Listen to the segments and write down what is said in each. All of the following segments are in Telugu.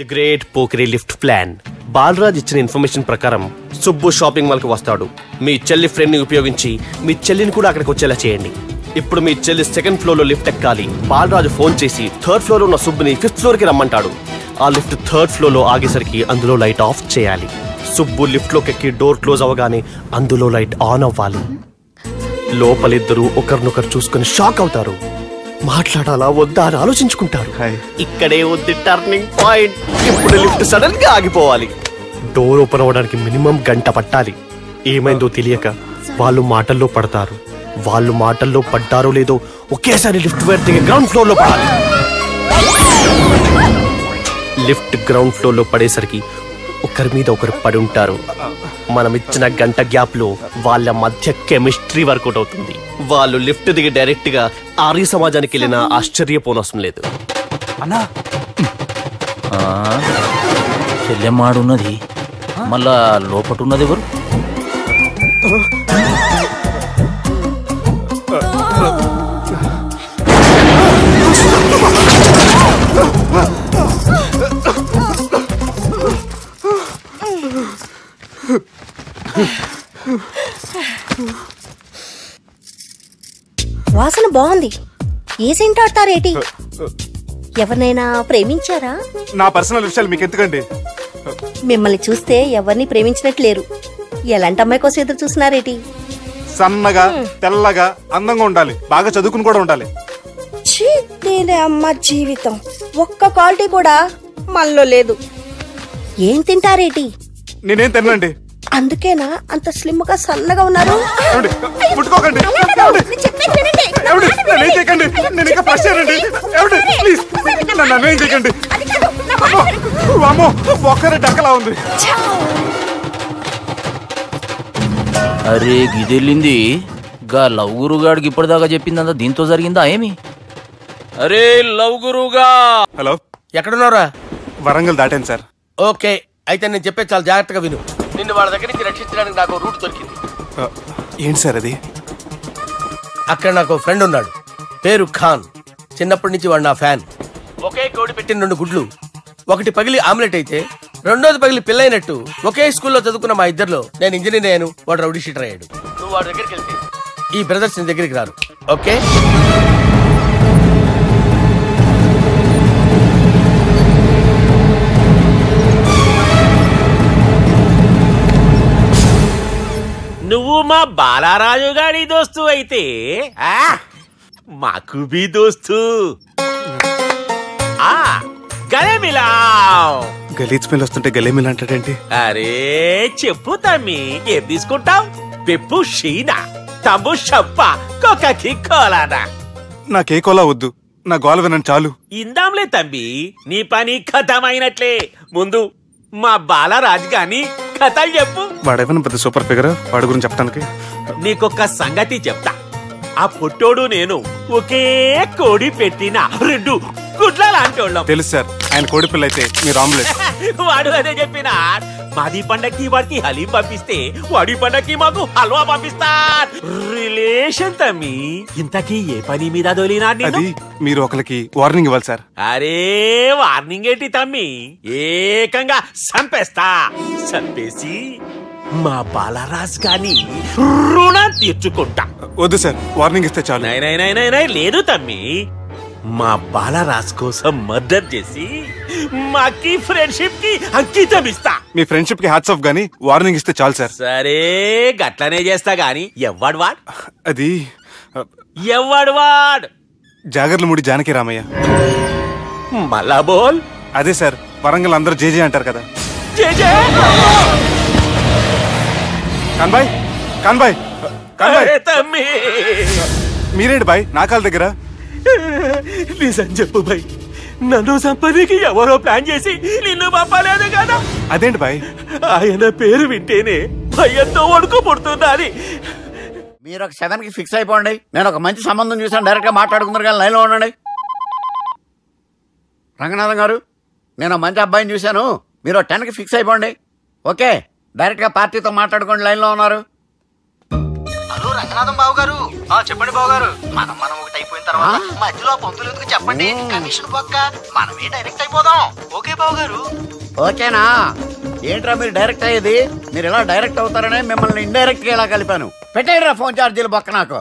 The great Pokiri lift plan. Balraj ఇచ్చిన ఇన్ఫర్మేషన్ ప్రకారం సుబ్బు షాపింగ్ మాల్ కి వస్తాడు. మీ చెల్లి ఫ్రెండ్ ని ఉపయోగించి మీ చెల్లిని కూడా అక్కడికి వచ్చేలా చేయండి. ఇప్పుడు మీ చెల్లి సెకండ్ ఫ్లోర్ లో లిఫ్ట్ ఎక్కాలి. బాలరాజు ఫోన్ చేసి థర్డ్ ఫ్లోర్ లో ఉన్న సుబ్బుని ఫిఫ్త్ ఫ్లోర్ కి రమ్మంటాడు. ఆ లిఫ్ట్ థర్డ్ ఫ్లోర్ లో ఆగేసరికి అందులో లైట్ ఆఫ్ చేయాలి. సుబ్బు లిఫ్ట్ లోకి ఎక్కి డోర్ క్లోజ్ అవ్వగానే అందులో లైట్ ఆన్ అవ్వాలి. లోపలిద్దరూ ఒకరినొకరు చూసుకుని షాక్ అవుతారు. మాట్లాడాలా వద్దా అని ఆలోచించుకుంటారు. ఇక్కడే ఉంది టర్నింగ్ పాయింట్. ఇప్పుడు లిఫ్ట్ సడన్ గా ఆగిపోవాలి. డోర్ ఓపెన్ అవ్వడానికి మినిమం గంట పట్టాలి. ఏమైందో తెలియక వాళ్ళు మాటల్లో పడతారు. వాళ్ళు మాటల్లో పడ్డారో లేదో ఒకేసారి లిఫ్ట్ దిగి గ్రౌండ్ ఫ్లోర్ లో పడాలి. లిఫ్ట్ గ్రౌండ్ ఫ్లోర్ లో పడేసరికి ఒకరి మీద ఒకరు పడి ఉంటారు. మనం ఇచ్చిన గంట గ్యాప్ లో వాళ్ళ మధ్య కెమిస్ట్రీ వర్కౌట్ అవుతుంది. వాళ్ళు లిఫ్ట్ దిగి డైరెక్ట్ గా ఆర్య సమాజానికి వెళ్ళినా ఆశ్చర్యపోనవసరం లేదు. అన్నా చెల్లెమ్మాడున్నది మళ్ళా లోపటున్నది ఎవరు? వాసన బాగుంది. ఏ సెంట్ ఆడతారేటి? ఎవరినైనా ప్రేమించారా? నా పర్సనల్ విషయాలు మీకు ఎందుకండి? మిమ్మల్ని చూస్తే ఎవరిని ప్రేమించినట్లేరు. ఎలాంటి అమ్మాయి కోసం ఎదురు చూస్తున్నారేటి? సన్నగా తెల్లగా అందంగా ఉండాలి, బాగా చదువుకుని కూడా ఉండాలి. నేనే అమ్మ జీవితం ఒక్క క్వాలిటీ కూడా మనలో లేదు. ఏం తింటారేటి? నేనేం తినండి. అందుకేనా అంత స్లిమ్ గా సన్నగా ఉన్నారు? ముట్టుకోకండి, నేను ఇంకా ఫస్ట్ చేయండి. ప్లీజ్ నన్ను ఏం చేయకండి. ఒక్కరే డక్కలా ఉంది. అరే గిదెళ్ళింది గా లవ్ గురుగాడికి ఇప్పటిదాకా చెప్పిందంతా దీంతో జరిగిందా ఏమి? అరే లవ్ గురుగా, హలో, ఎక్కడున్నారా? వరంగల్ దాటాను సార్. ఓకే, అయితే నేను చెప్పే చాలా జాగ్రత్తగా విను. నిన్ను వాళ్ళ దగ్గర నుంచి రక్షించడానికి నాకు రూట్ దొరికింది. ఏంటి సార్ అది? అక్కడ నాకు ఫ్రెండ్ ఉన్నాడు, పేరు ఖాన్. చిన్నప్పటి నుంచి వాడు నా ఫ్యాన్. ఒకే కోడి పెట్టిన 2 గుడ్లు, ఒకటి పగిలి ఆమ్లెట్ అయితే రెండోది పగిలి పిల్లైనట్టు ఒకే స్కూల్లో చదువుకున్న మా ఇద్దరిలో నేను ఇంజనీర్ అయ్యాను, వాడు రౌడీ షీటర్ అయ్యాడు. నువ్వు వాడి దగ్గరికి వెళ్తే ఈ బ్రదర్స్ నీ దగ్గరికి రారు. ఓకే? నువ్వు మా బాలారాజు గారి దోస్తు అయితే మాకు బి దోస్తు. గలే మిలావ్. గలీజ్ స్మెల్ వస్తుంటే గలే మిల్ అంటాడేంటి? అరే చెప్పు తమ్మి, ఏం తీసుకుంటావు? పెప్పు షీనా, తమ్ము షప్ప, కొకకి కోలానా? నాకే కోలా వద్దు, నా గోల వినండి చాలు. ఇందాంలే తమ్మి, నీ పని ఖతమైనట్లే. ముందు మా బాలరాజు గాని కథలు చెప్పు. వాడేమైనా పెద్ద సూపర్ ఫిగర్, వాడి గురించి చెప్పడానికి. నీకొక్క సంగతి చెప్తా. ఆ పొట్టోడు నేను ఒకే కోడి పెట్టిన 2 గుడ్ల లాంటోళ్ళం. తెలుసు సార్, ఆయన కోడి పిల్ల అయితే మీరు ఆమ్లెట్. వాడు అదే చెప్పిన. మాది పండక్కి వాడికి హలీం పంపిస్తే వాడి పండక్కి మాకు హల్వా పంపిస్తా. రిలేషన్ తమ్మి. ఇంతకీ ఏ పని మీద దొలినాడు? అది మీరు ఒకరికి వార్నింగ్ ఇవ్వాలి సార్. అరే వార్నింగ్ ఏంటి తమ్మి? ఏకంగా చంపేస్తా. చంపేసి మా బాలరాజ్ గాని రుణం తీర్చుకుంటా. వద్దు సార్, వార్నింగ్ ఇస్తే చాలు. లేదు తమ్మి, మా బాలరాజ్ కోసం మర్డర్ చేసి మాకి ఫ్రెండ్షిప్ కి అంకితం ఇస్తా. మీ ఫ్రెండ్షిప్ కి హ్యాట్స్ ఆఫ్ గానీ వార్నింగ్ ఇస్తే చాలు సార్. సరే గట్లనే చేస్తా గాని ఎవ్వడు వాడ్? అది ఎవ్వడు వాడ్? జాగర్లమూడి జానకి రామయ్య. మళ్ళా బోల్. అదే సార్, వరంగల్ అందరూ జేజే అంటారు కదా. జేజే కాన్బాయ్, కాన్బాయ్, కాన్బాయ్. తమ్మి మీరేంటి బాయ్ నా కాళ్ళ దగ్గర? నిజం చెప్పు బాయ్, నన్ను సంపదికి ఎవరో ప్లాన్ చేసి నిన్ను పంపలేదు కదా? అదేంటి బాయ్? ఆయన పేరు వింటేనే భయంతో వణుకు పుడుతున్నది. మీరు ఒక 7కి ఫిక్స్ అయిపోండి. నేను ఒక మంచి సంబంధం చూసాను, డైరెక్ట్ గా మాట్లాడుకుందరు కానీ లైన్లో ఉండండి. రంగనాథం గారు, నేను మంచి అబ్బాయిని చూశాను, మీరు 10కి ఫిక్స్ అయిపోండి. ఓకే, డైరెక్ట్ గా పార్టీతో మాట్లాడుకోండి. లైన్లో ఉన్నారు. హలో రంగనాథం బాబు గారు. చెప్పండి బాబు గారు. మనం ఒకటి అయిపోయిన తర్వాత మధ్యలో పంతులు ఎందుకు చెప్పండి, కమిషన్ పక్క మనమే డైరెక్ట్ అయిపోదాం. ఓకే బాబు గారు. ఓకేనా? ఏంట్రా మీరు డైరెక్ట్ అయ్యేది? మీరు ఇలా డైరెక్ట్ అవుతారనే మిమ్మల్ని ఇండైరెక్ట్ గా ఇలా కలిపాను. పెట్టేయరా ఫోన్ ఛార్జీలు పక్క నాకు.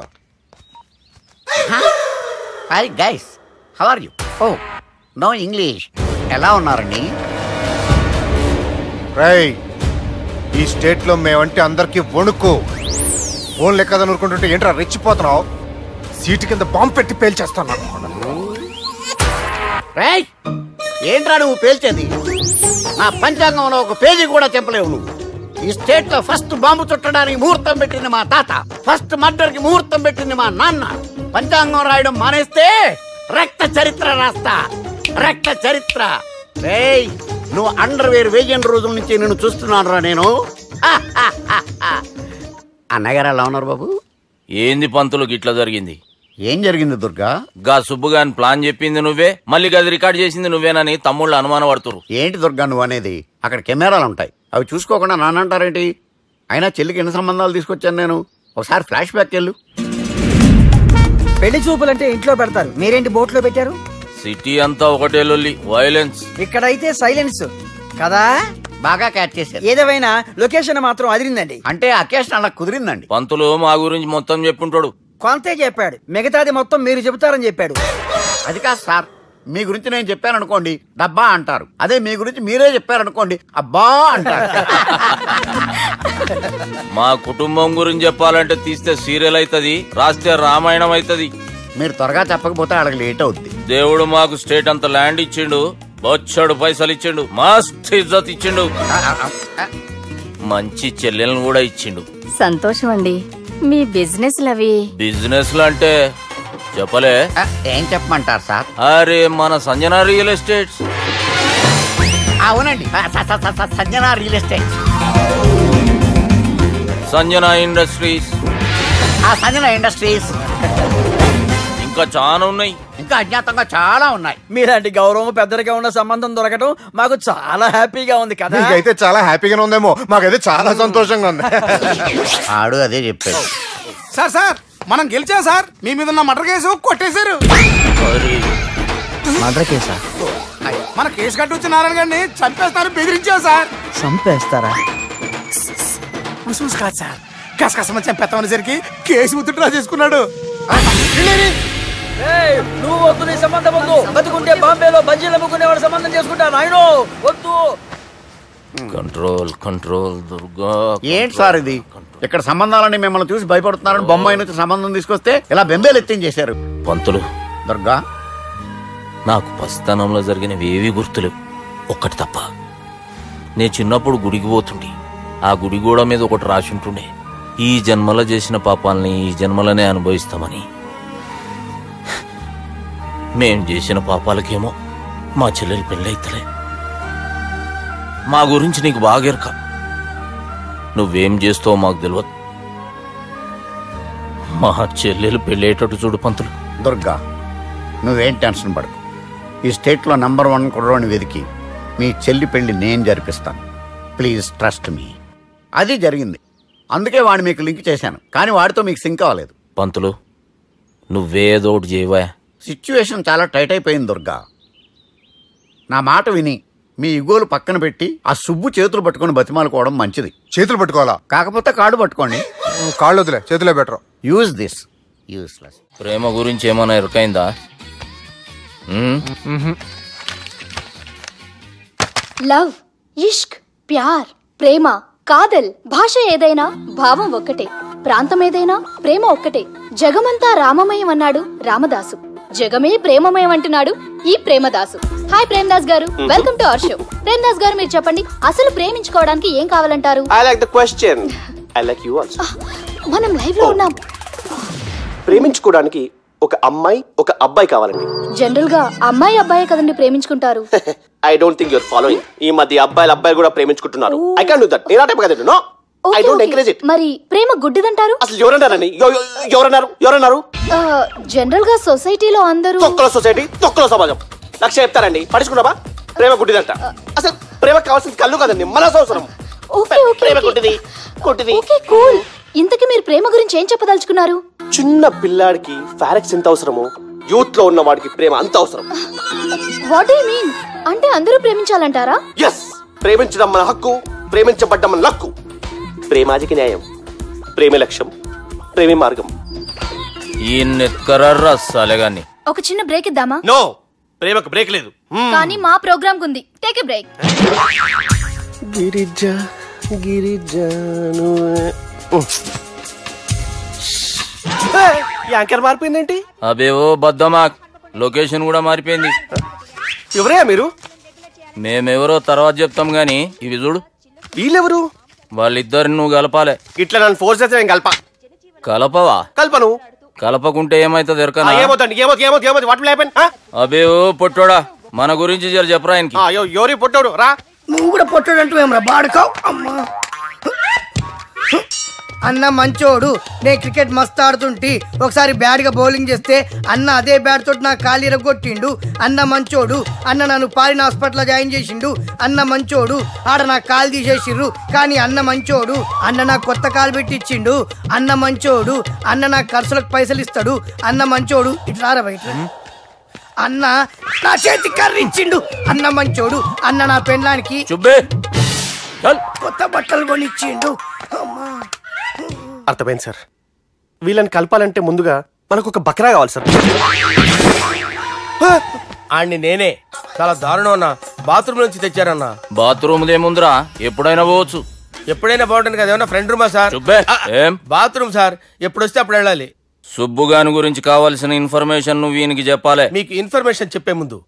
Hi guys, how are you? Oh no English. ఎలా ఉన్నారండి? రేయ్, ఈ స్టేట్ లో మేమంటే అందరికి వణుకు. ఫోన్ లెక్క అనుకుంటుంటే ఏంట్రా రెచ్చిపోతున్నావు? సీటు కింద బాంబు పెట్టి పేల్చేస్తాను. రేయ్, ఏంట్రా నువ్వు పేల్చేది? నా పంచాంగంలో ఒక పేజీ కూడా చెప్పలేవు నువ్వు. ఈ స్టేట్ లో ఫస్ట్ బాంబు చుట్టడానికి ముహూర్తం పెట్టింది మా తాత, ఫస్ట్ మర్డర్ కి ముహూర్తం పెట్టింది మా నాన్న. పంచాంగం రాయడం మానేస్తే రక్త చరిత్ర రాస్తా, రక్త చరిత్ర. రేయ్, నువ్వు అండర్వేర్ వేయని రోజుల నుంచి నేను చూస్తున్నాను రా నేను. అన్నగారు ఎలా ఉన్నారు బాబు? ఏంది పంతులు గిట్లా జరిగింది? ఏం జరిగింది దుర్గా? గా సుబ్బుగాని ప్లాన్ చెప్పింది నువ్వే, మళ్ళీ గది రికార్డ్ చేసింది నువ్వేనని తమ్ముళ్ళు అనుమానం పడుతురు. ఏంటి దుర్గా నువ్వు అనేది? అక్కడ కెమెరాలు ఉంటాయి, అవి చూసుకోకుండా నానంటారేంటి? అయినా చెల్లికి ఎన్ని సంబంధాలు తీసుకొచ్చాను నేను. ఒకసారి ఫ్లాష్ బ్యాక్ వెళ్ళు. పెళ్లి చూపులంటే ఇంట్లో పెడతారు, మీరేంటి బోట్లో పెట్టారు? సిటీ అంతా ఒకటే లొల్లి, వైలెన్స్. ఇక్కడైతే సైలెన్స్ కదా. బాగా క్యాచ్ చేశారు. ఏదేమైనా లొకేషన్ మాత్రం అదిరిందండి. అంటే అకేషన్ అలా కుదిరిందండి. పంతులు మా గురించి మొత్తం చెప్పుంటాడు. కొంతే చెప్పాడు, మిగతాది మొత్తం మీరు చెబుతారని చెప్పాడు. అది కాదు సార్, మీ గురించి నేను చెప్పాను అనుకోండి డబ్బా అంటారు, అదే మీ గురించి మీరే చెప్పారనుకోండి అబ్బా అంటారు. మా కుటుంబం గురించి చెప్పాలంటే తీస్తే సీరియల్ అవుతుంది, రాస్తే రామాయణం అవుతుంది. మీరు త్వరగా చెప్పకపోతే అక్కడికి లేట్ అవుద్ది. దేవుడు మాకు స్టేట్ అంత ల్యాండ్ ఇచ్చిండు, బొచ్చడు పైసలు ఇచ్చిండు, మస్త్ ఇజ్జత్ ఇచ్చిండు, మంచి చెల్లెలను కూడా ఇచ్చిండు. సంతోషం అండి. మీ బిజినెస్ లవి బిజినెస్ లు అంటే చెప్పలే. ఏం చెప్పమంటారు సార్? అరే మన సంజన రియల్ ఎస్టేట్స్. అవునండి, Sanjana real estate, Sanjana industries, Sanjana industries. ఇంకా చాలా ఉన్నాయి, ఇంకా అజ్ఞాతంగా చాలా ఉన్నాయి. మీలాంటి గౌరవం పెద్దరిగా ఉన్న సంబంధం దొరకడం మాకు చాలా హ్యాపీగా ఉంది కదా. మీకైతే చాలా హ్యాపీగానే ఉందేమో, మాకైతే చాలా సంతోషంగా ఉంది. ఆడు అదే చెప్పాడు. సార్ సార్ మనం గెలిచాం సార్. మీ మీద ఉన్న మర్డర్ కేసు కొట్టేశారు. మర్డర్ కేసా? మన కేసు కట్టి వచ్చిన నారాయణ గారిని చంపేస్తారు బెదిరించావు సార్. చంపేస్తారా? చూసి కాదు సార్, కసకసమని చంపేస్తామనేసరికి కేసు ముద్దు డ్రా చేసుకున్నాడు. నువ్వు వద్దు, నీ సంబంధం వద్దు. బతుకుంటే బాంబేలో బజ్జీలు అమ్ముకునే వాడు సంబంధం చేసుకుంటా నాయనో, వద్దు. Control control Durga. ఏంటి సార్ ఇది? ఇక్కడ సంబంధాలని మిమ్మల్ని చూసి భయపడుతున్నారని బొమ్మాయి నుంచి సంబంధం తీసుకొస్తే ఇలా బెంబేలు ఎత్తించేశారు. పంతులు, దుర్గా నాకు పసితనంలో జరిగినవి ఏవి గుర్తులేవు, ఒక్కటి తప్ప. నేను చిన్నప్పుడు గుడికి పోతుండే, ఆ గుడి గోడ మీద ఒకటి రాసి ఉంటుండే, ఈ జన్మలో చేసిన పాపాలని ఈ జన్మలనే అనుభవిస్తామని. మేం చేసిన పాపాలకేమో మా చెల్లెలు పెళ్ళైతలే. మా గురించి నీకు బాగెరక, నువ్వేం చేస్తావో మాకు తెలియదు. మా చెల్లెలు పెళ్ళేటట్టు చూడు పంతులు. దుర్గా, నువ్వేం టెన్షన్ పడకు. ఈ స్టేట్లో నంబర్ 1 కుర్రోని వెతికి మీ చెల్లి పెళ్లి నేను జరిపిస్తాను. Please trust me. అది జరిగింది, అందుకే వాడిని మీకు లింక్ చేశాను, కానీ వాడితో మీకు సింక్ అవ్వలేదు. పంతులు, నువ్వేదోటి చేయవా. సిచ్యువేషన్ చాలా టైట్ అయిపోయింది దుర్గా. నా మాట విని మీ ఇగోలు పక్కన పెట్టి ఆ సుబ్బు చేతులు పట్టుకొని బతిమాలుకోవడం మంచిది. చేతులు పట్టుకోవాలా? కాకపోతే కాళ్ళు పట్టుకోండి. కాళ్ళు వదిలే, చేతులే బెటర్. Use this. యూస్లెస్. ప్రేమ గురించి ఏమైనా ఎరుకైందా? లవ్, ఇష్క్, ప్యార్, ప్రేమ, కాదల్, భాష ఏదైనా భావం ఒక్కటే, ప్రాంతం ఏదైనా ప్రేమ ఒక్కటే. జగమంతా రామమయం అన్నాడు రామదాసు, జగమే ప్రేమమయం అంటున్నాడు ఈ ప్రేమదాసు. హాయ్ ప్రేమదాస్ గారు, welcome to our show. Premadasa గారు, మీరు చెప్పండి, అసలు ప్రేమించుకోవడానికి ఏం కావాలంటారు? I like the question. I like you also. మనం లైవ్ లో ఉన్నాం. ప్రేమించుకోవడానికి ఒక అమ్మాయి ఒక అబ్బాయి కావాలండి. జనరల్ గా అమ్మాయి అబ్బాయి కదండి ప్రేమించుకుంటారు. I don't think your following. ఈ మధ్య అబ్బాయిలు కూడా ప్రేమించుకుంటున్నారు. I can't do that. నేను ఆ టైప్ కదండి. No, I don't encourage it. మరి ప్రేమ గుడ్డిదంటారు? అసలు ఎవరన్నారండి? ఎవరన్నారు? జనరల్ గా సొసైటీలో అందరూ తొక్కల సొసైటీ, తొక్కల సమాజం లక్ష చెప్తారండి. పడుచుకున్నావా? ప్రేమ గుడ్డిదంట. అసలు ప్రేమ కావాల్సింది కళ్ళు కదండి, మనసు అవసరం. ప్రేమ గుడ్డిది. Okay cool. ఇంతకీ మీరు ప్రేమ గురించి ఏం చెప్పదలుచుకున్నారు? చిన్న పిల్లాడికి ఫారెక్స్ ఎంత అవసరమో యూత్ లో ఉన్న వాడికి ప్రేమ అంత అవసరం. What do you mean? అంటే అందరూ ప్రేమించాలంటారా? ఎస్, ప్రేమించడం మన హక్కు, ప్రేమించబడ్డం మన లక్కు. ప్రేమాదికి న్యాయం, ప్రేమ లక్ష్యం, ప్రేమే మార్గం. ఈ నెత్కరర్రా సాలేగాన్ని. ఒక చిన్న బ్రేక్ ఇద్దామా? నో, ప్రేమకు బ్రేక్ లేదు. కానీ మా ప్రోగ్రామ్ కుంది. Take a break. గిరిజ గిరిజను యాంకర్ మారిపోయిందేంటి? అబేవో బద్దమాక్, లొకేషన్ కూడా మారిపోయింది. ఎవరే మీరు? మేమెవరో తర్వాత చెప్తాం గాని ఇవి చూడు. వీళ్ళెవరు? వాళ్ళిద్దరిని నువ్వు కలపాలే. ఇట్లా నన్ను ఫోర్స్ చేస్తే నేను కలపవా? కల్పను. కలపకుంటే ఏమైతుంది ఎరకనా? అబేవో పొట్టోడా, మన గురించి జర చెప్పరా ఆయనకి. ఎవరి పొట్టోడు రా. నువ్వు కూడా పొట్టాడు అంటూ ఏమరా బాడుకావు. అమ్మా అన్న మంచోడు, నేను క్రికెట్ మస్తు ఆడుతుంటి. ఒకసారి బ్యాట్ గా బౌలింగ్ చేస్తే అన్న అదే బ్యాట్ తోటి నా కాలు ఇరగొట్టిండు. అన్న మంచోడు, అన్న నన్ను పాలిన హాస్పిటల్ జాయిన్ చేసిండు. అన్న మంచోడు, ఆడ నా కాలు తీసేసిర్రు కానీ అన్న మంచోడు. అన్న నాకు కొత్త కాలు పెట్టిచ్చిండు. అన్న మంచోడు, అన్న నాకు ఖర్చులకు పైసలు ఇస్తాడు. అన్న మంచోడు. ఇట్లా బయట అన్న నా చేతి కర్రీ ఇచ్చిండు. అన్న మంచోడు, అన్న నా పెళ్ళానికి కొత్త బట్టలు కొనిచ్చిండు. అర్థమైంది సార్. వీళ్ళని కలపాలంటే ముందుగా మనకు ఒక బక్రా కావాలి సార్. ఆడిని నేనే చాలా దారుణం అన్నా. బాత్రూమ్ నుంచి తెచ్చారన్నా. బాత్రూమ్ దేముందిరా, ఎప్పుడైనా పోవచ్చు. ఎప్పుడైనా బాగుంటుంది కదా. ఏమన్నా ఫ్రెండ్ రూమా సార్? ఏం బాత్రూమ్ సార్, ఎప్పుడు వస్తే అప్పుడు వెళ్ళాలి. సుబ్బుగాని గురించి కావాల్సిన ఇన్ఫర్మేషన్ నువ్వు ఈయనకి చెప్పాలి. మీకు ఇన్ఫర్మేషన్ చెప్పే ముందు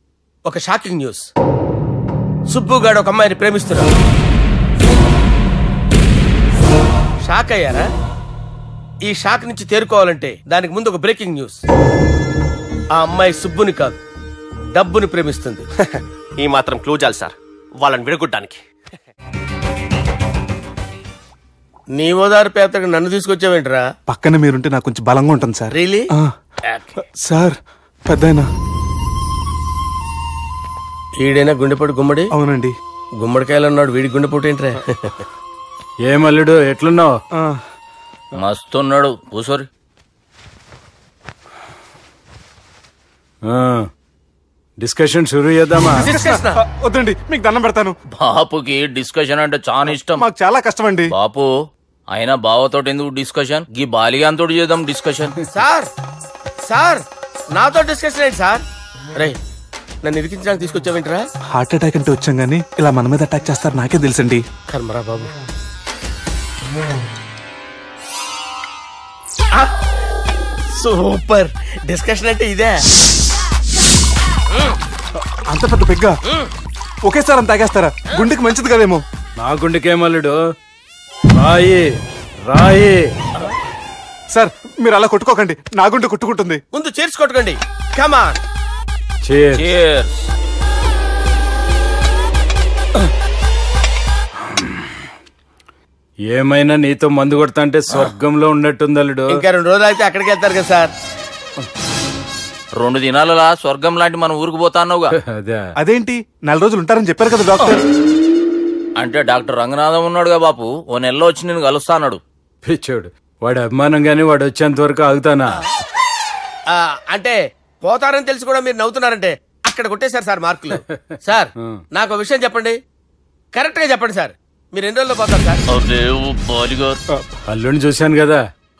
ఒక షాకింగ్ న్యూస్. సుబ్బుగాడు ఒక అమ్మాయిని ప్రేమిస్తున్నాడు. షాక్ అయ్యారా? ఈ షాక్ నుంచి తేరుకోవాలంటే దానికి ముందు ఒక బ్రేకింగ్ న్యూస్. ఆ అమ్మాయి సుబ్బుని కాదు, డబ్బుని ప్రేమిస్తుంది. ఈ మాత్రం క్లూ చాలు సార్ వాళ్ళని విడగొట్టడానికి. నీ ఓదారు పేదకు నన్ను తీసుకొచ్చావేంట్రా? పక్కన మీరుంటే నాకు కొంచెం బలంగా ఉంటుంది సార్. రియలీ? సార్ పెద్దయినా ఈడైనా గుండెపోటు గుమ్మడి? అవునండి. గుమ్మడికాయలు అన్నాడు, వీడి గుండెపోటు ఏంట్రా? ఏమల్లుడు ఎట్లున్నావు? మస్తున్నాడు. కూసోరి. డిస్కషన్ షురూ చేద్దామా? వద్దండి, మీకు దండం పెడతాను. బాపుకి డిస్కషన్ అంటే చాలా ఇష్టం. మాకు చాలా కష్టం అండి. బాపు అయినా బావతోటి ఎందుకు డిస్కషన్? గీ బాలిగాంతో చేద్దాం డిస్కషన్. సార్ సార్ నాతో డిస్కషన్ ఏంటి సార్? రే నన్ను ఇరికించడానికి తీసుకొచ్చావేంట్రా? హార్ట్ అటాక్ అంటే వచ్చాం గానీ ఇలా మన మీద అటాక్ చేస్తారు నాకే తెలుసండి. కర్మరా బాబు. సూపర్ డిస్కషన్ అంటే ఇదే. అంత పెద్ద పెగ్గ ఒకేసారి అంత తాగేస్తారా? గుండెకి మంచిది కదేమో. నా గుండెకేమల్లుడు రాయి రాయి. సార్ మీరు అలా కొట్టుకోకండి, నా గుండె కొట్టుకుంటుంది. ముందు చేర్చి కొట్టుకోండి. Come on. Cheers. ఏమైనా నీతో మందు కొడతా అంటే స్వర్గంలో ఉన్నట్టుంది అల్లుడు. ఇంకా 2 రోజులు అయితే అక్కడికి వెళ్తారు కదా సార్. 2 దినాలలా స్వర్గం లాంటి మన ఊరికి పోతాన్నావుగా. అదేంటి 4 రోజులు ఉంటారని చెప్పారు కదా డాక్టర్. అంటే డాక్టర్ రంగనాథం ఉన్నాడుగా బాపు, ఓ నెలలో వచ్చి నేను కలుస్తా అన్నాడు. పిచ్చోడు, వాడు అభిమానం గాని వాడు వచ్చేంత వరకు ఆగుతానా? అంటే పోతారని తెలిసి కూడా మీరు నవ్వుతున్నారంటే అక్కడ కొట్టేశారు సార్ మార్కులు. సార్ నాకు విషయం చెప్పండి, కరెక్ట్ గా చెప్పండి సార్. మీరు ఎన్ని రోజుల్లో పోతారు సార్? అల్లుడిని చూశాను కదా,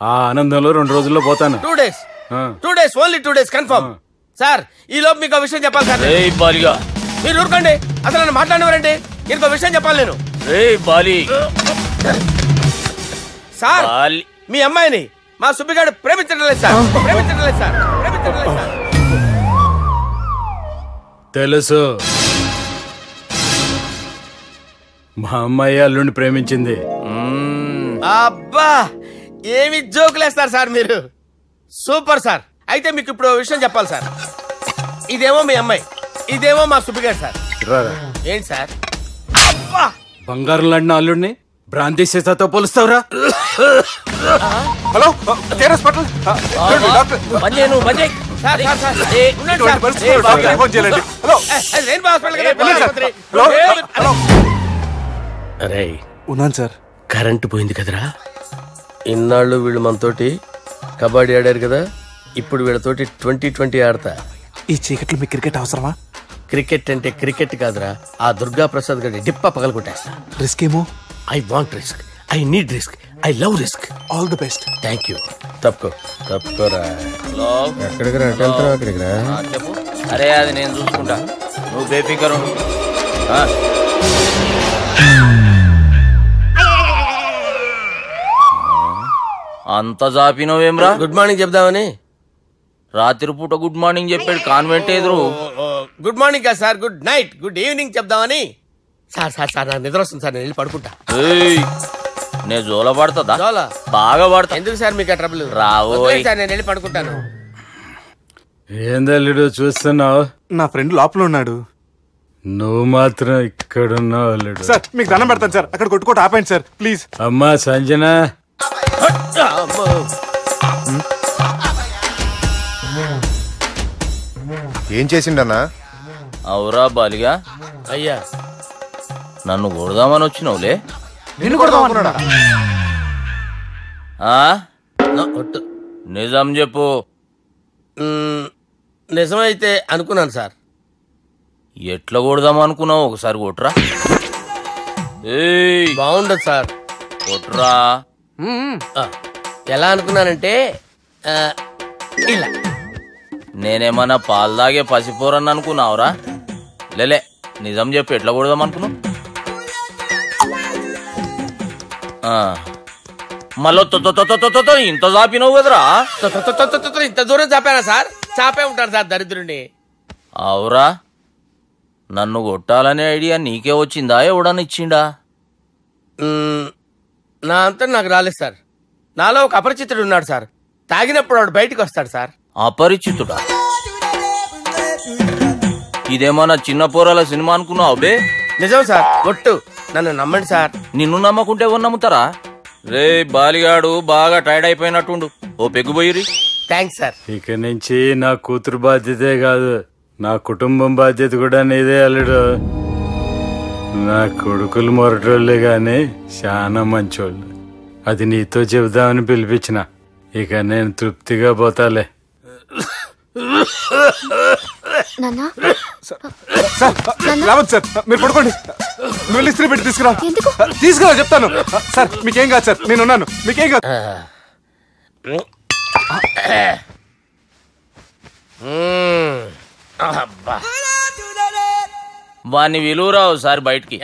ఆ ఆనందంలో 2 రోజుల్లో పోతాను. 2 days. 2 days, only 2 days confirm. Sir ఈ లోపు మీకు విషయం చెప్పాలి సార్. మీరు ఊరుకోండి, అసలు నన్ను మాట్లాడేవారండి. ఇంకో విషయం చెప్పాలి నేను. సార్ మీ అమ్మాయిని మా సుబ్బిగాడు ప్రేమించడం లేదు సార్. ప్రేమించడం లేదు సార్. ప్రేమించడం లేదు సార్. తెలుసు, మా అమ్మాయి అల్లుడిని ప్రేమించింది. అబ్బా ఏమి జోకులేస్తారు సార్ మీరు. Super sir. అయితే మీకు ఇప్పుడు విషయం చెప్పాలి సార్. ఇదేమో మీ అమ్మాయి, ఇదేమో మా సుబ్బిగాడు సార్. ఏంటి సార్? అబ్బా బంగారం లాంటి అల్లుడిని భ్రాంతి సీతతో పోలుస్తావురా? హలో హాస్పిటల్ ఉన్నాను సార్. కరెంటు పోయింది కదరా, ఇన్నాళ్ళు వీళ్ళు మనతోటి కబడ్డీ ఆడారు కదా, ఇప్పుడు వీళ్ళతోటి 2020 ఆడతా. ఈ చీకట్లో మీ క్రికెట్ అవసరమా? క్రికెట్ అంటే క్రికెట్ కాదురా, ఆ దుర్గా ప్రసాద్ గారి డిప్ప పగలగొట్టేస్తా. రిస్క్ ఏమో. I want risk, I need risk, I love risk. All the best. Thank you. తప్పుకోరా. ఎక్కడికి రా? అక్కడికి రా. చెప్పు. అరే అది నేను చూసుకుంటా, నువ్వు బేఫికర్. అంత జాపినవేమ్రా? గుడ్ మార్నింగ్ చెప్దామని. రాత్రి పూట గుడ్ మార్నింగ్ చెప్పాడు కాన్వెంట్ ఎదురు. గుడ్ మార్నింగ్ కదా sir, good night, good evening చెప్దామని. సార్ నాకు నిద్ర వస్తుంది సార్, నేను వెళ్ళి పడుకుంటా. నేను జోల పడుతుందా? జోల బాగా పడతా. ఎందుకు సార్ మీకు ట్రబుల్? రావు సార్, నేను వెళ్ళి పడుకుంటాను. ఏందల్లుడు చూస్తున్నావు? నా ఫ్రెండ్ లోపల ఉన్నాడు. నువ్వు మాత్రం ఇక్కడున్నావు అల్లుడు. సార్ మీకు దండం పెడతాను సార్, అక్కడ కొట్టుకోట ఆపండి సార్ ప్లీజ్. అమ్మా సంజన, ఏం చేసిండన్నా? అవురా బాలిగా. అయ్యా నన్ను కొడదామని వచ్చినావులే. నిన్ను కొడదామన్నాడా? నిజం చెప్పు. నిజమైతే అనుకున్నాను సార్. ఎట్లా కొడదాం అనుకున్నావు? ఒకసారి కొట్రా. బాగుండదు సార్. కొట్రా. ఎలా అనుకున్నానంటే ఇలా. నేనేమన్నా పాలు తాగే పసిపోరని అనుకున్నావురా? లేలే, నిజం చెప్పు, ఎట్లా కొడదాం అనుకున్నావు? మళ్ళీ ఇంత చాపినావు కదరా? ఇంత దూరం చాపానా సార్? చాపే ఉంటాను సార్ దరిద్రుడిని. అవురా, నన్ను కొట్టాలనే ఐడియా నీకే వచ్చిందా? ఎవడన్నా ఇచ్చిండా? నా అంతా నాకు రాలేదు సార్. నాలో ఒక అపరిచితుడు ఉన్నాడు సార్. తాగినప్పుడు వాడు బయటికి వస్తాడు సార్. అపరిచితుడా? ఇదేమన్నా చిన్న పోరాల సినిమా అనుకున్నావు బే? నిజం సార్, ఒట్టు, నన్ను నమ్మండి సార్. నిన్ను నమ్మకుంటే ఎవరు నమ్ముతారా? రే బాలిగాడు బాగా టైర్డ్ అయిపోయినట్టుండు, ఓ పెగ్గుబోయిరి. Thanks sir. ఇక నుంచి నా కూతురు బాధ్యతే కాదు, నా కుటుంబం బాధ్యత కూడా నీదే అల్లుడు. నా కొడుకులు మొరటోళ్ళే గాని చాలా మంచోళ్ళు. అది నీతో చెబుదామని పిలిపించిన. ఇక నేను తృప్తిగా పోతాలే. రావద్దు సార్, మీరు పడుకోండి. నువ్వు వెళ్ళి ఇస్త్రీ పెట్టి తీసుకురా చెప్తాను. సార్ మీకేం కాదు సార్, నేనున్నాను, మీకేం కాదు. వాణ్ణి విలువరావు సార్ బయటికి.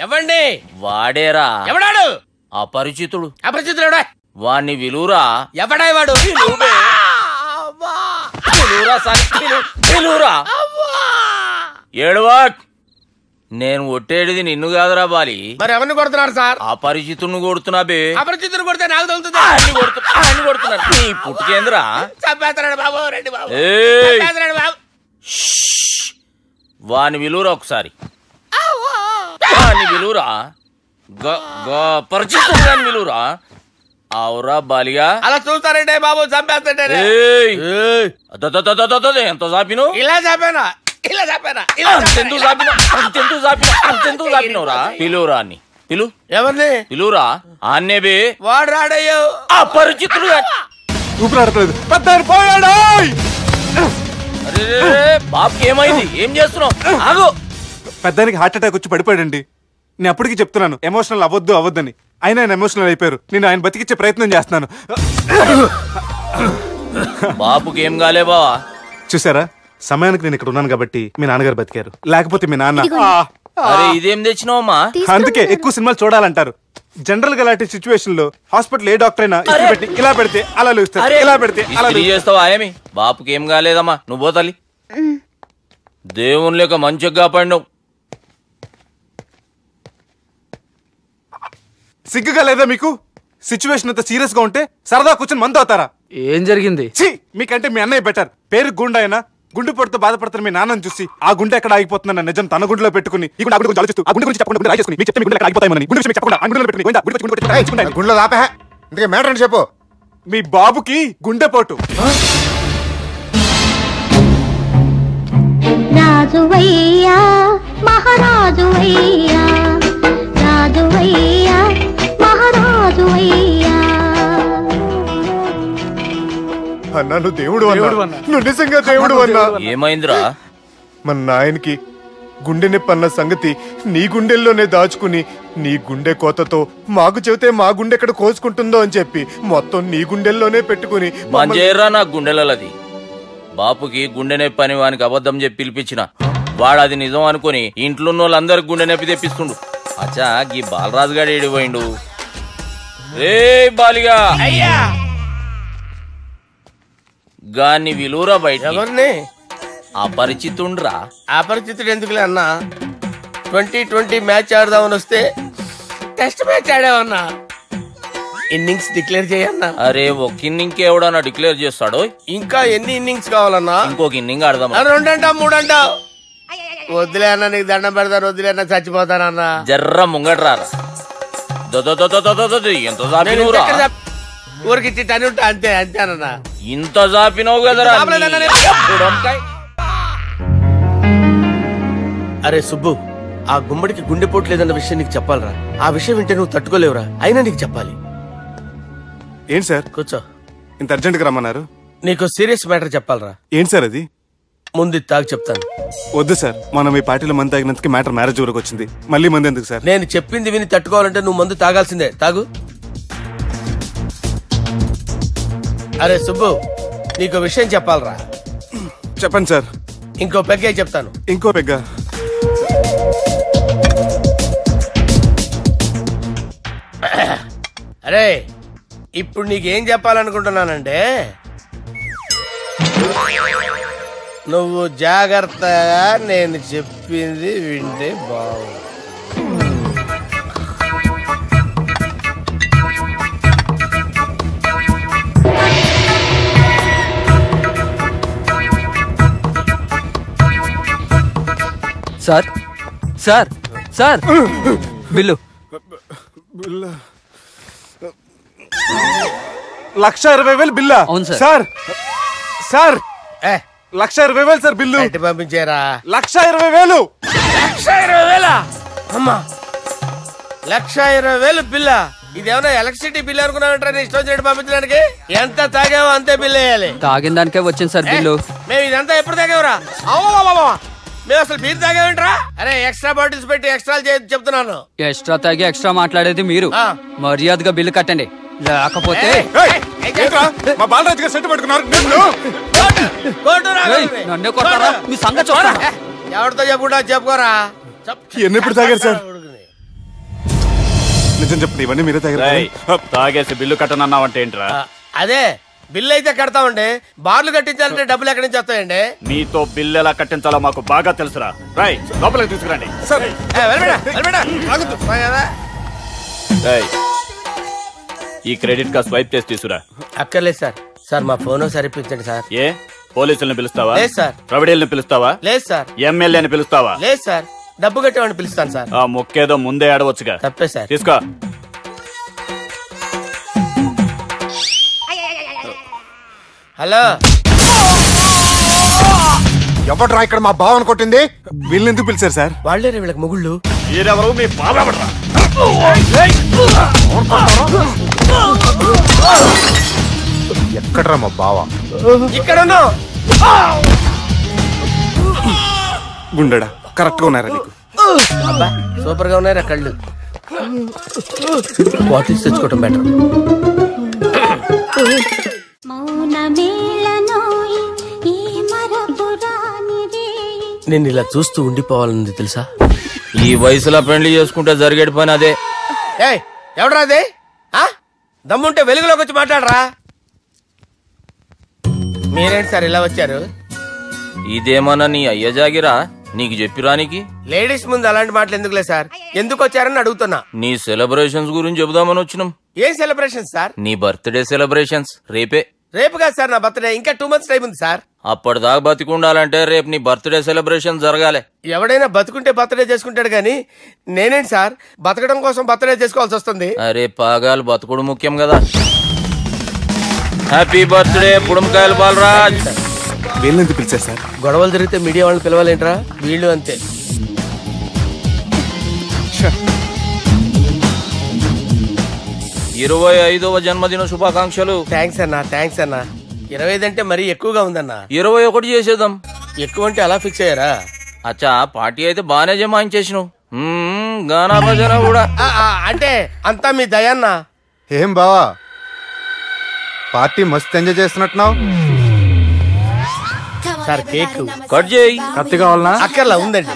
ఎవండి వాడేరా. ఎవడాడు? అపరిచితుడు. అపరిచితుడు వాణ్ణి విలువరా. ఎవడా వాడు? ఏడవా. నేను కొట్టేడిది నిన్ను కాదురా బాలి. మరి ఎవరిని కొడుతున్నారు సార్? అపరిచితుడిని కొడుతున్నా బే. అపరిచితుడు కొడితే నాకు తగులుతుంది. అన్ని కొడుతున్నారు. నీ పుట్టుకేంద్రా? చంపేస్తున్నాడు బాబు, రండి బాబు. వాని విలువరా ఒకసారి. వాని విలువరా. పరిచితుడు గాని విలువరా. అవురా బాలిగా. అలా చూస్తారంటే బాబు, చంపేస్తాడే. ఎంత చాపిను? ఇలా చాపానా? ఇలా చాపానా? అంతెందుకు చాపినవురా? పిలువురా అని. పిలు. ఎవరిని పిలువురా? ఆన్నే బే. వాడు రాడయ్యో. అపరిచితుడు. ఊపిరాడట్లేదు. పెద్ద పోయాడు. అరే బాబుకి ఏమైంది? ఏం చేస్తున్నావు? ఆగు. పెద్దానికి హార్ట్ అటాక్ వచ్చి పడిపోయాడండి. నేను అప్పటికి చెప్తున్నాను ఎమోషనల్ అవ్వద్దని. అయినా ఆయన ఎమోషనల్ అయిపోయారు. నేను ఆయన బతికిచ్చే ప్రయత్నం చేస్తున్నాను. బాబుకి ఏం కాలే బావా? చూసారా, సమయానికి నేను ఇక్కడ ఉన్నాను కాబట్టి మీ నాన్నగారు బతికారు. లేకపోతే మీ నాన్న. అరే ఇదేం తెచ్చినావమ్మా? అందుకే ఎక్కువ సినిమాలు చూడాలంటారు. జనరల్ గా అలాంటి సిచ్యువేషన్ లో హాస్పిటల్ ఏ డాక్టర్ అయినా పెట్టి ఇలా పెడితే అలా లూస్తారు, ఇలా పెడితే అలా చేస్తావా? ఏమి బాపుకి ఏం కాలేదమ్మా, నువ్వు పోతాలి. దేవుని లేక మంచిగా కాపాడినావు. సిగ్గుగా లేదా మీకు? సిచ్యువేషన్ అంత సీరియస్ గా ఉంటే సరదా కూర్చొని మందు అవుతారా? ఏం జరిగింది? మీకంటే మీ అన్నయ్య బెటర్. పేరు గుండె అయినా గుండె పడుతూ బాధపడుతున్న మీ నాన్నని చూసి ఆ గుండె ఎక్కడ ఆగిపోతుందన్న నిజం తన గుండెలో పెట్టుకుని ఈ గుండె గురించి ఆలోచిస్తూ ఆ గుండె గురించి చెప్పకుండా రాజేసుకుని మీకు చెప్తే మీ గుండె ఆగిపోతాయని గుండె విషయం చెప్పకుండా ఆ గుండెలో పెట్టుకుని గుండెలో ఆపే. ఇంతకే మ్యాటర్ అని చెప్పు. మీ బాబుకి గుండెపోటు. రాజువయ్యా మహారాజువయ్యా, రాజువయ్యా మహారాజువయ్యా. అన్నా నువ్వు దేవుడు అన్నా, నువ్వు నిజంగా దేవుడు అన్నా. ఏమైందిరా? మన నాయనకి గుండె నొప్పి అన్న సంగతి నీ గుండెల్లోనే దాచుకుని నీ గుండె కోతతో మాకు చెబితే మా గుండె ఎక్కడ కోసుకుంటుందో అని చెప్పి మొత్తం నీ గుండెల్లోనే పెట్టుకుని మంజేరా నా గుండెలది. బాపుకి గుండె నొప్పి అని వానికి అబద్ధం చెప్పి పిలిపించిన వాడు అది నిజం అనుకుని ఇంట్లో వాళ్ళందరికి గుండె నొప్పి తెప్పిస్తుండు. అచ్చా గీ బాలరాజు గారు ఏడిపోయిండు. రే బాలిగా గాన్ని విలువరా బయట. ఎవరిని? అపరిచితుండ్రా. అపరిచితుడు ఎందుకులే అన్నా, 2020 మ్యాచ్ ఆడదామని వస్తే టెస్ట్ మ్యాచ్ ఆడావన్నా. ఇన్నింగ్స్ డిక్లేర్ చేయన్నా. అరే ఒక ఇన్నింగ్ ఎవడన్నా డిక్లేర్ చేస్తాడో? ఇంకా ఎన్ని ఇన్నింగ్స్ కావాలన్నా? ఇంకొక ఇన్నింగ్ ఆడదాం. 2 అంటావు 3 అంటావు. వద్దులే అన్న, నీకు దండం పెడతాను. వద్దులే అన్న, చచ్చిపోతానన్నా. జర్ర ముంగట్రా. ఎంత జాపినవురా? ఊరికి టని ఉంటా అంతే అంతేనన్నా. ఇంత జాపినవు కదరా. అరే సుబ్బు, ఆ గుమ్మడికి గుండెపోటు లేదన్న విషయం నీకు చెప్పాలరా. ఆ విషయం వింటే నువ్వు తట్టుకోలేవురా, అయినా నీకు చెప్పాలి. ఏంటి సార్? కూర్చో. ఇంత అర్జెంట్ గా రమ్మన్నారు? నీకు సీరియస్ మ్యాటర్ చెప్పాలరా. ఏంటి సార్ అది? ముందు తాగు చెప్తాను. వద్దు సార్, మనం ఈ పార్టీలో మంది తాగినందుకు మ్యాటర్ మ్యారేజ్ వరకు వచ్చింది. మళ్ళీ మంది ఎందుకు సార్? నేను చెప్పింది విని తట్టుకోవాలంటే నువ్వు మందు తాగాల్సిందే. తాగు. అరే సుబ్బు, నీకు విషయం చెప్పాలరా. చెప్పండి సార్. ఇంకో పెగ్గే చెప్తాను. ఇంకో పెగ్గా? అరే ఇప్పుడు నీకేం చెప్పాలనుకుంటున్నానంటే, నువ్వు జాగ్రత్తగా నేను చెప్పింది వింటే బాగు. సార్ సార్ సార్ బిల్లు 1,20,000 బిల్లా? అవును sir. Sir sir 1,20,000 sir bill. పంపించారా? 1,20,000. 1,20,000 అమ్మా, 1,20,000 బిల్లా? ఇదేమన్నా ఎలక్ట్రిసిటీ బిల్ అనుకున్నామంటారా? నీ ఇష్టం వచ్చినట్టు పంపించడానికి. ఎంత తాగామో అంతే బిల్ వేయాలి. తాగిన దానికే వచ్చింది సార్ బిల్లు. మేము ఇదంతా ఎప్పుడు తాగేవరా? మేము అసలు బీర్ తాగేమంటారా? అరే ఎక్స్ట్రా బాటిల్స్ పెట్టి ఎక్స్ట్రా చెప్తున్నాను. ఎక్స్ట్రా తాగి ఎక్స్ట్రా మాట్లాడేది మీరు. మర్యాదగా బిల్లు కట్టండి, లేకపోతే మా బాలరాజు గారు సెట్ పెట్టుకున్నారు. నన్నే కొడతారా? మీ సంగతి చూస్తాను. ఎవరితో చెప్పుకుంటా చెప్పుకోరా. ఎన్నెప్పుడు తాగారు సార్? నిజం చెప్పండి, ఇవన్నీ మీరే తాగారు? తాగేసి బిల్లు కట్టనన్నావంటే ఏంట్రా? అదే బిల్లు అయితే కడతామండి, బార్లు కట్టించాలంటే డబ్బులు ఎక్కడి నుంచి వస్తాయండి? మీతో బిల్లు ఎలా కట్టించాలో మాకు బాగా తెలుసురా. రై లోపలికి తీసుకురండి. ఈ క్రెడిట్ కార్డ్ స్వైప్ చేసి తీసుకురా. అక్కర్లేదు సార్. సార్ మా ఫోన్ సరిపించండి సార్. ఏ పోలీసులను పిలుస్తావా? లేదు సార్. ప్రొవిడీలను పిలుస్తావా? లేదు సార్. ఎమ్మెల్యేని పిలుస్తావా? లేదు సార్. డబ్బు కట్టేవాడిని పిలుస్తాను సార్. ఆ మొక్కేదో ముందే ఆడవచ్చుగా. తప్పే సార్. తీసుకో. హలో, ఎవడ్రా ఇక్కడ మా బావని కొట్టింది? వీళ్ళని ఎందుకు పిలిచారు సార్? వాళ్ళేరే వీళ్ళకి మొగుళ్ళు. మీరెవరు? మీ బాబా. ఎక్కడ్రా మా బావ? ఇక్కడ గుండెడా కరెక్ట్ గా ఉన్నారా నీకు? అబ్బా సూపర్ గా ఉన్నారా కళ్ళు. బాటిల్స్ తెచ్చుకోవటం బెటర్. నేను ఇలా చూస్తూ ఉండిపోవాలని తెలుసా? ఈ వయసులో పెళ్లి చేసుకుంటే జరిగేటి పని అదే. ఎవడరా అదే? దమ్ముంటే వెలుగులోకి వచ్చి మాట్లాడరా. మీరేంటి సార్ ఇలా వచ్చారు? ఇదేమన్నా నీ అయ్య జాగిరా నీకు చెప్పిరానికి? లేడీస్ ముందు అలాంటి మాటలు ఎందుకులే సార్. ఎందుకు వచ్చారని అడుగుతున్నా. నీ సెలబ్రేషన్స్ గురించి చెబుదామని వచ్చినాం. ఏం సెలబ్రేషన్ సార్? నీ బర్త్డే సెలబ్రేషన్స్ రేపే. రేపు కాదు సార్ నా బర్త్డే, ఇంకా 2 months టైం ఉంది సార్. అప్పటిదాకా బతికుండాలంటే రేపు నీ బర్త్డే సెలబ్రేషన్ జరగాలి. ఎవడైనా బతుకుంటే బర్త్డే చేసుకుంటాడు గానీ నేనేంటి సార్ బతకడం కోసం బర్త్డే చేసుకోవాల్సి వస్తుంది? అరే పాగాలు బతుకుడు ముఖ్యం కదా. హ్యాపీ బర్త్డే పుడుమకాయలు బాలరాజ్. వీళ్ళని పిలిచారు సార్? గొడవలు జరిగితే మీడియా వాళ్ళని పిలవాలేంట్రా? వీళ్ళు అంతే. 25వ జన్మదిన శుభాకాంక్షలు. థ్యాంక్స్ అన్నా. థ్యాంక్స్ అన్నా. 25 అంటే మరీ ఎక్కువగా ఉందన్నా. 21 చేసేద్దాం. ఎక్కువ అంటే అలా ఫిక్స్ అయ్యారా? అచ్చా పార్టీ అయితే బాగానే జమాయించేసినావు. గానా భజన కూడా అంటే అంతా మీ దయన్నా. ఏం బావా పార్టీ మస్తు ఎంజాయ్ చేస్తున్నట్టున్నావు. సార్ కేక్ కట్ చేయి. కత్తి కావాలనా? అక్కర్లా ఉందండి.